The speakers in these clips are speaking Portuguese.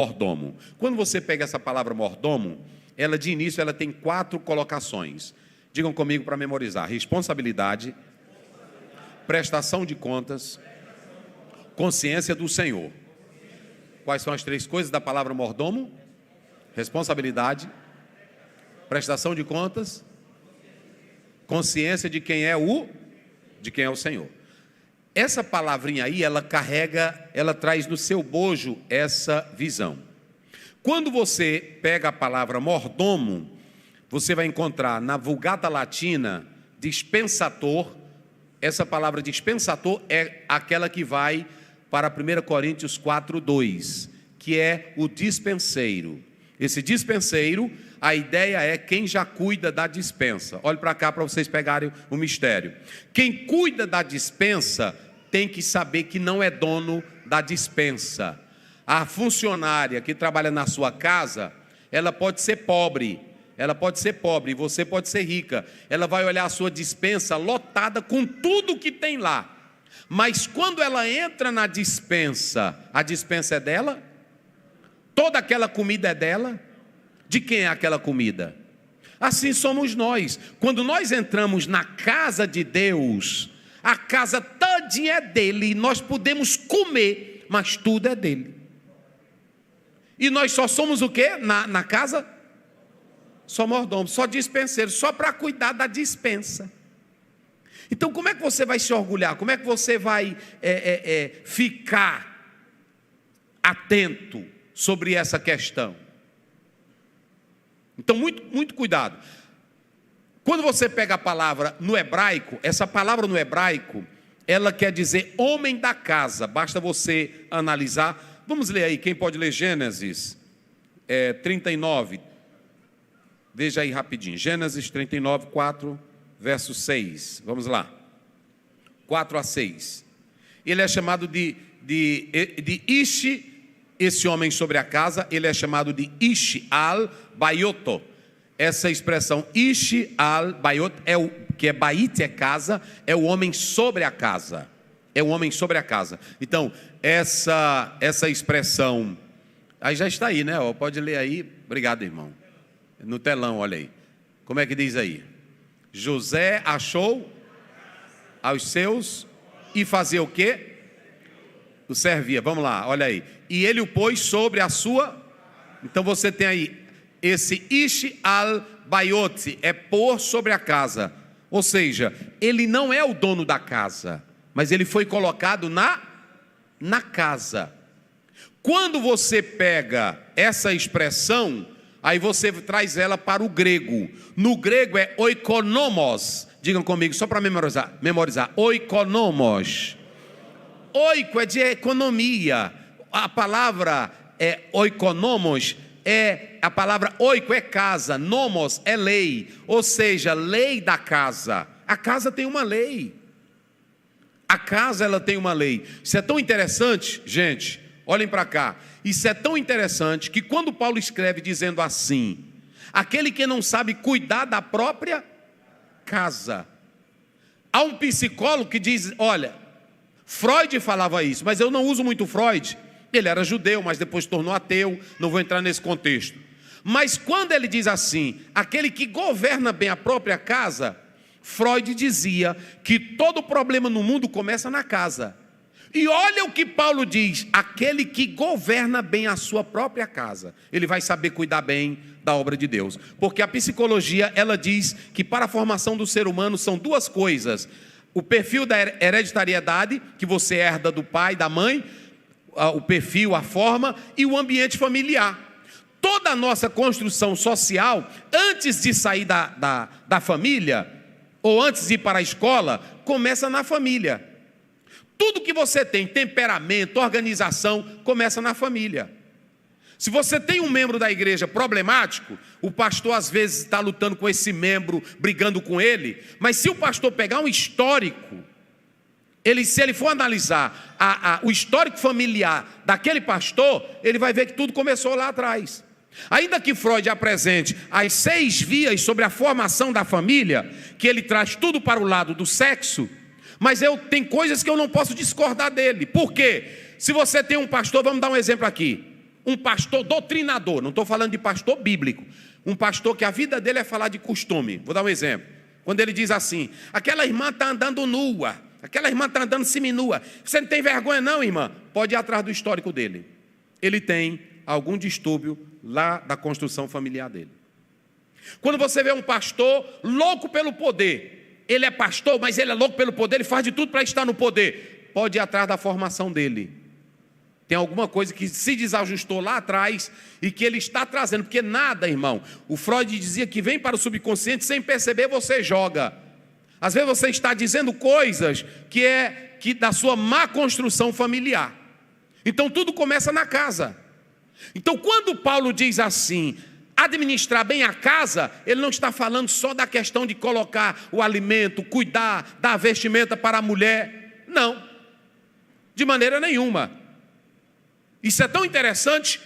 mordomo. Quando você pega essa palavra mordomo, ela de início ela tem 4 colocações. Digam comigo para memorizar: responsabilidade, prestação de contas, consciência do Senhor. Quais são as 3 coisas da palavra mordomo? Responsabilidade, prestação de contas, consciência de quem é o Senhor. Essa palavrinha aí, ela traz no seu bojo essa visão. Quando você pega a palavra mordomo, você vai encontrar na Vulgata Latina dispensator. Essa palavra dispensator é aquela que vai para 1 Coríntios 4:2, que é o dispenseiro. Esse dispenseiro, a ideia é quem já cuida da dispensa. Olhe para cá para vocês pegarem o mistério. Quem cuida da dispensa tem que saber que não é dono da dispensa. A funcionária que trabalha na sua casa, ela pode ser pobre, e você pode ser rica. Ela vai olhar a sua dispensa lotada com tudo que tem lá. Mas quando ela entra na dispensa, a dispensa é dela? Toda aquela comida é dela? De quem é aquela comida? Assim somos nós. Quando nós entramos na casa de Deus, a casa todinha é dele. Nós podemos comer, mas tudo é dele. E nós só somos o quê? Na casa? Só mordomo, só dispenseiro, só para cuidar da dispensa. Então como é que você vai se orgulhar? Como é que você vai ficar atento sobre essa questão? Então muito cuidado. Quando você pega a palavra no hebraico, essa palavra no hebraico, ela quer dizer homem da casa. Basta você analisar. Vamos ler aí, quem pode ler Gênesis 39. Veja aí rapidinho, Gênesis 39, 4, verso 6. Vamos lá, 4 a 6. Ele é chamado de Ishi, esse homem sobre a casa, ele é chamado de Ishi al-Bayoto. Essa expressão Ishi al-Bayoto, que é Bait, é casa, é o homem sobre a casa. É o homem sobre a casa. Então, essa expressão, aí já está aí, né? Pode ler aí, obrigado, irmão. No telão, olha aí. Como é que diz aí? José achou aos seus e fazia o quê? O servia. Vamos lá, olha aí. E ele o pôs sobre a sua. Então você tem aí esse Ishi al-Bayote, é pôr sobre a casa. Ou seja, ele não é o dono da casa, mas ele foi colocado na casa. Quando você pega essa expressão, aí você traz ela para o grego. No grego é oikonomos. Digam comigo, só para memorizar. Oikonomos. Oiko é de economia. A palavra oikonomos a palavra oiko é casa. Nomos é lei. Ou seja, lei da casa. A casa tem uma lei. A casa, ela tem uma lei. Isso é tão interessante, gente. Olhem para cá. Isso é tão interessante que quando Paulo escreve dizendo assim: aquele que não sabe cuidar da própria casa. Há um psicólogo que diz, olha, Freud falava isso, mas eu não uso muito Freud. Ele era judeu, mas depois tornou ateu, não vou entrar nesse contexto. Mas quando ele diz assim, aquele que governa bem a própria casa, Freud dizia que todo problema no mundo começa na casa. E olha o que Paulo diz: aquele que governa bem a sua própria casa, ele vai saber cuidar bem da obra de Deus. Porque a psicologia, ela diz que para a formação do ser humano são 2 coisas: o perfil da hereditariedade, que você herda do pai, da mãe, o perfil, a forma, e o ambiente familiar. Toda a nossa construção social, antes de sair da família, ou antes de ir para a escola, começa na família. Tudo que você tem, temperamento, organização, começa na família. Se você tem um membro da igreja problemático, o pastor às vezes está lutando com esse membro, brigando com ele, mas se o pastor pegar um histórico, se ele for analisar o histórico familiar daquele pastor, ele vai ver que tudo começou lá atrás. Ainda que Freud apresente as 6 vias sobre a formação da família, que ele traz tudo para o lado do sexo, mas tem coisas que eu não posso discordar dele. Por quê? Se você tem um pastor, vamos dar um exemplo aqui, um pastor doutrinador, não estou falando de pastor bíblico, um pastor que a vida dele é falar de costume. Vou dar um exemplo. Quando ele diz assim: aquela irmã está andando nua, aquela irmã está andando seminua, você não tem vergonha não, irmã? Pode ir atrás do histórico dele. Ele tem algum distúrbio lá da construção familiar dele. Quando você vê um pastor louco pelo poder, ele é pastor, mas ele é louco pelo poder, ele faz de tudo para estar no poder, pode ir atrás da formação dele. Tem alguma coisa que se desajustou lá atrás e que ele está trazendo, porque nada, irmão, o Freud dizia que vem para o subconsciente, sem perceber você joga. Às vezes você está dizendo coisas que da sua má construção familiar. Então tudo começa na casa. Então quando Paulo diz assim, administrar bem a casa, ele não está falando só da questão de colocar o alimento, cuidar, dar vestimenta para a mulher. Não, de maneira nenhuma. Isso é tão interessante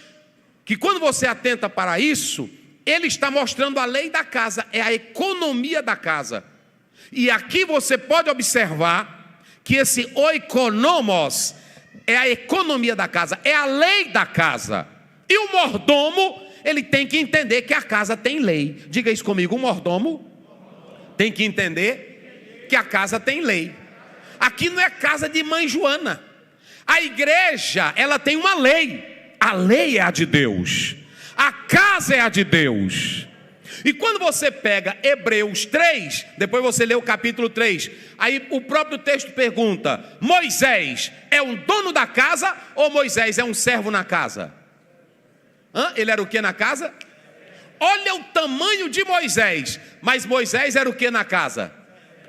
que quando você atenta para isso, ele está mostrando a lei da casa, é a economia da casa. E aqui você pode observar que esse oikonomos é a economia da casa, é a lei da casa. E o mordomo, ele tem que entender que a casa tem lei. Diga isso comigo, o mordomo tem que entender que a casa tem lei. Aqui não é casa de mãe Joana. A igreja, ela tem uma lei. A lei é a de Deus. A casa é a de Deus. E quando você pega Hebreus 3, depois você lê o capítulo 3, aí o próprio texto pergunta: Moisés é um dono da casa ou Moisés é um servo na casa? Ele era o que na casa? Olha o tamanho de Moisés. Mas Moisés era o que na casa?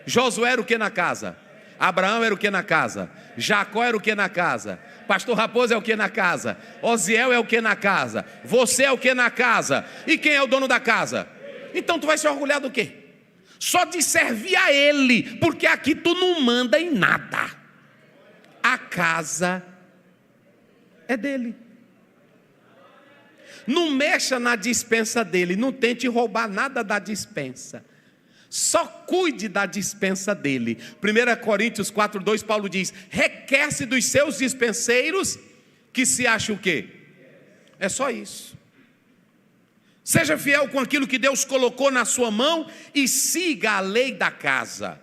Josué era o que na casa? Abraão era o que na casa? Jacó era o que na casa? Pastor Raposo é o que na casa? Osiel é o que na casa? Você é o que na casa? E quem é o dono da casa? Então tu vai se orgulhar do quê? Só de servir a ele, porque aqui tu não manda em nada. A casa é dele. Não mexa na despensa dele, não tente roubar nada da despensa. Só cuide da despensa dele. 1 Coríntios 4:2, Paulo diz: requer-se dos seus dispenseiros que se ache o quê? É só isso. Seja fiel com aquilo que Deus colocou na sua mão e siga a lei da casa.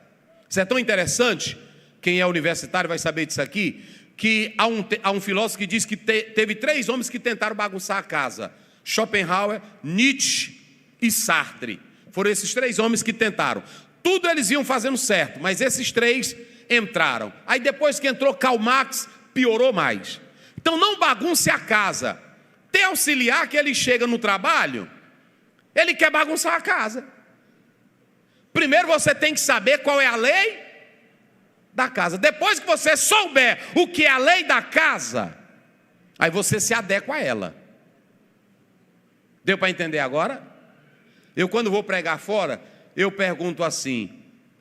Isso é tão interessante. Quem é universitário vai saber disso aqui. Que há um filósofo que diz que teve 3 homens que tentaram bagunçar a casa: Schopenhauer, Nietzsche e Sartre. Foram esses 3 homens que tentaram. Tudo eles iam fazendo certo, mas esses 3 entraram. Aí depois que entrou Karl Marx, piorou mais. Então não bagunce a casa. Tem auxiliar que ele chega no trabalho, ele quer bagunçar a casa. Primeiro você tem que saber qual é a lei da casa. Depois que você souber o que é a lei da casa, aí você se adequa a ela. Deu para entender agora? Eu quando vou pregar fora, eu pergunto assim,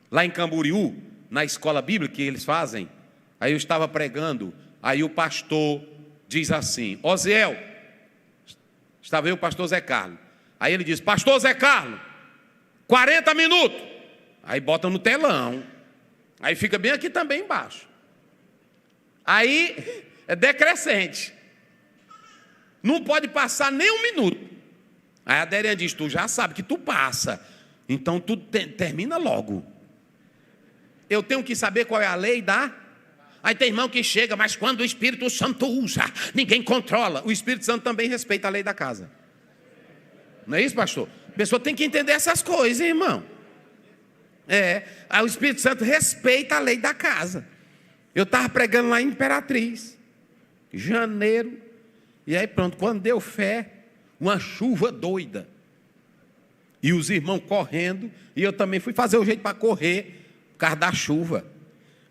lá em Camboriú, na escola bíblica que eles fazem, aí eu estava pregando, aí o pastor diz assim: Osiel, estava eu o pastor Zé Carlos, aí ele diz: pastor Zé Carlos, 40 minutos, aí bota no telão, aí fica bem aqui também embaixo, aí é decrescente, não pode passar nem 1 minuto. Aí a Dérian diz: tu já sabe que tu passa, então tu termina logo. Eu tenho que saber qual é a lei da... Aí tem irmão que chega, mas quando o Espírito Santo usa, ninguém controla. O Espírito Santo também respeita a lei da casa. Não é isso, pastor? A pessoa tem que entender essas coisas, irmão. Aí o Espírito Santo respeita a lei da casa. Eu estava pregando lá em Imperatriz, janeiro, e aí pronto, quando deu fé, uma chuva doida, e os irmãos correndo, e eu também fui fazer o jeito para correr, por causa da chuva.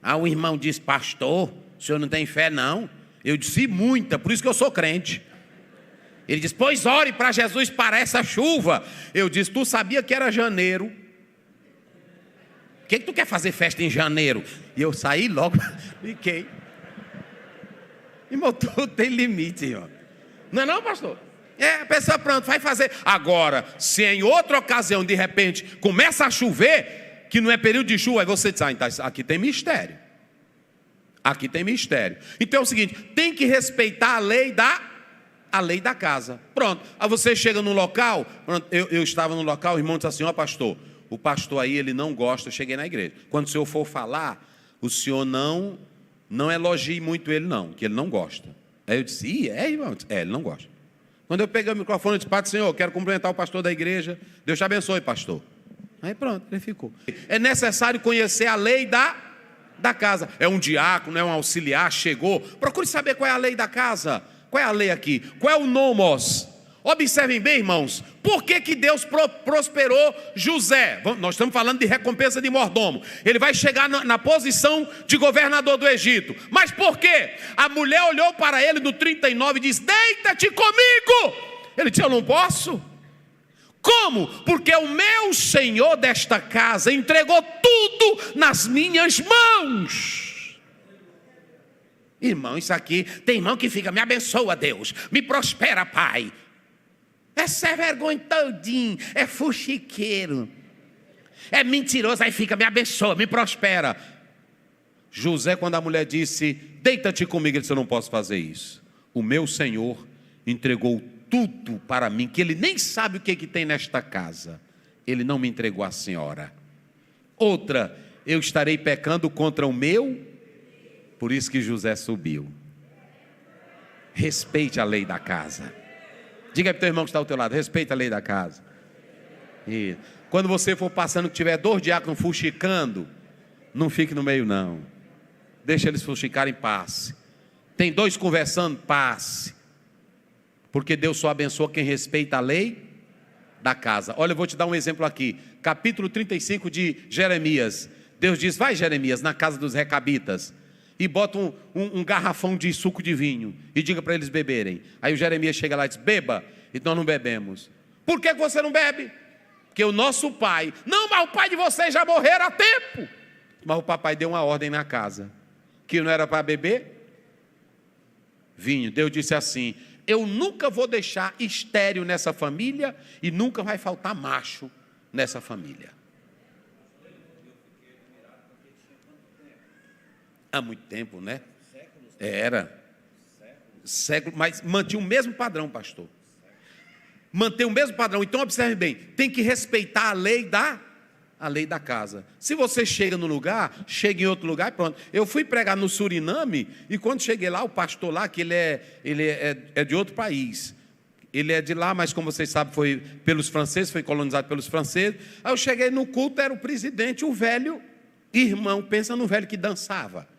Aí o irmão disse: pastor, o senhor não tem fé não? Eu disse: muita, por isso que eu sou crente. Ele disse: pois ore para Jesus parar essa chuva. Eu disse: tu sabia que era janeiro? O que tu quer fazer festa em janeiro? E eu saí logo, fiquei. Irmão, tudo tem limite, irmão. Não é não, pastor? A pessoa pronto, vai fazer. Agora, se em outra ocasião, de repente, começa a chover, que não é período de chuva, aí você diz: então, aqui tem mistério. Aqui tem mistério. Então é o seguinte, tem que respeitar a lei da a lei da casa. Pronto. Aí você chega no local, eu estava no local, o irmão disse assim: ó pastor, o pastor aí ele não gosta, eu cheguei na igreja. Quando o senhor for falar, o senhor não elogie muito ele não, que ele não gosta. Aí eu disse: irmão? Ele não gosta. Quando eu peguei o microfone, eu disse: Padre, Senhor, eu quero cumprimentar o pastor da igreja, Deus te abençoe, pastor. Aí pronto, ele ficou. É necessário conhecer a lei da casa. É um diácono, é um auxiliar, chegou. Procure saber qual é a lei da casa. Qual é a lei aqui? Qual é o nomos? Observem bem, irmãos. Por que Deus prosperou José? Nós estamos falando de recompensa de mordomo. Ele vai chegar na posição de governador do Egito. Mas por quê? A mulher olhou para ele no 39 e disse: deita-te comigo. Ele disse: eu não posso. Como? Porque o meu senhor desta casa entregou tudo nas minhas mãos. Irmão, isso aqui, tem irmão que fica: me abençoa Deus, me prospera Pai. Essa é vergonha todinho, é fuxiqueiro, é mentiroso, aí fica: me abençoa, me prospera. José, quando a mulher disse: deita-te comigo, ele disse: eu não posso fazer isso. O meu senhor entregou tudo para mim, que ele nem sabe o que tem nesta casa. Ele não me entregou a senhora. Outra, eu estarei pecando contra o meu. Por isso que José subiu. Respeite a lei da casa. Diga para o teu irmão que está ao teu lado: respeite a lei da casa. E quando você for passando, que tiver 2 diáconos fuxicando, não fique no meio não. Deixa eles fuxicarem, passe. Tem 2 conversando, passe. Porque Deus só abençoa quem respeita a lei da casa. Olha, eu vou te dar um exemplo aqui. Capítulo 35 de Jeremias. Deus diz: vai, Jeremias, na casa dos recabitas e bota um garrafão de suco de vinho e diga para eles beberem. Aí o Jeremias chega lá e diz: beba. E nós não bebemos. Por que você não bebe? Porque o nosso pai... Não, mas o pai de vocês já morreram há tempo. Mas o papai deu uma ordem na casa, que não era para beber vinho. Deus disse assim: eu nunca vou deixar estéril nessa família e nunca vai faltar macho nessa família. Há muito tempo, né? Era. Século, mas mantinha o mesmo padrão, pastor. Manter o mesmo padrão. Então observe bem, tem que respeitar a lei da casa. Se você chega no lugar, chega em outro lugar e pronto. Eu fui pregar no Suriname e quando cheguei lá, o pastor lá, que ele é de outro país. Ele é de lá, mas como vocês sabem, foi pelos franceses, foi colonizado pelos franceses. Aí eu cheguei no culto, era o presidente, o velho irmão, pensa no velho que dançava.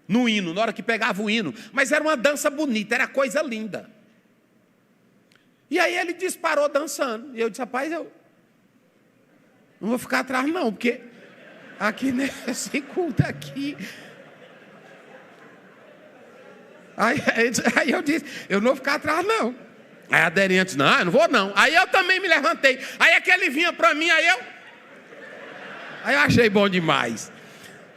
No hino, na hora que pegava o hino. Mas era uma dança bonita, era coisa linda. E aí ele disparou dançando. E eu disse: rapaz, eu não vou ficar atrás não, porque aqui nesse culto aqui... Aí eu disse: eu não vou ficar atrás não. Aí a Derinha disse: não, eu não vou não. Aí eu também me levantei. Aí aquele vinha para mim, aí eu achei bom demais.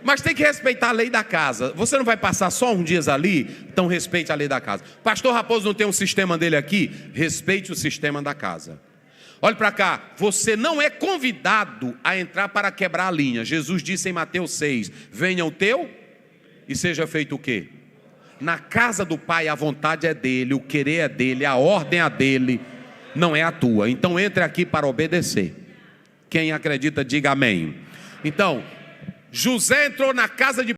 Mas tem que respeitar a lei da casa. Você não vai passar só uns dias ali, então respeite a lei da casa. Pastor Raposo não tem um sistema dele aqui? Respeite o sistema da casa. Olhe para cá, você não é convidado a entrar para quebrar a linha. Jesus disse em Mateus 6, venha o teu e seja feito o quê? Na casa do Pai a vontade é dele, o querer é dele, a ordem é dele, não é a tua. Então entre aqui para obedecer. Quem acredita diga amém. Então, José entrou na casa de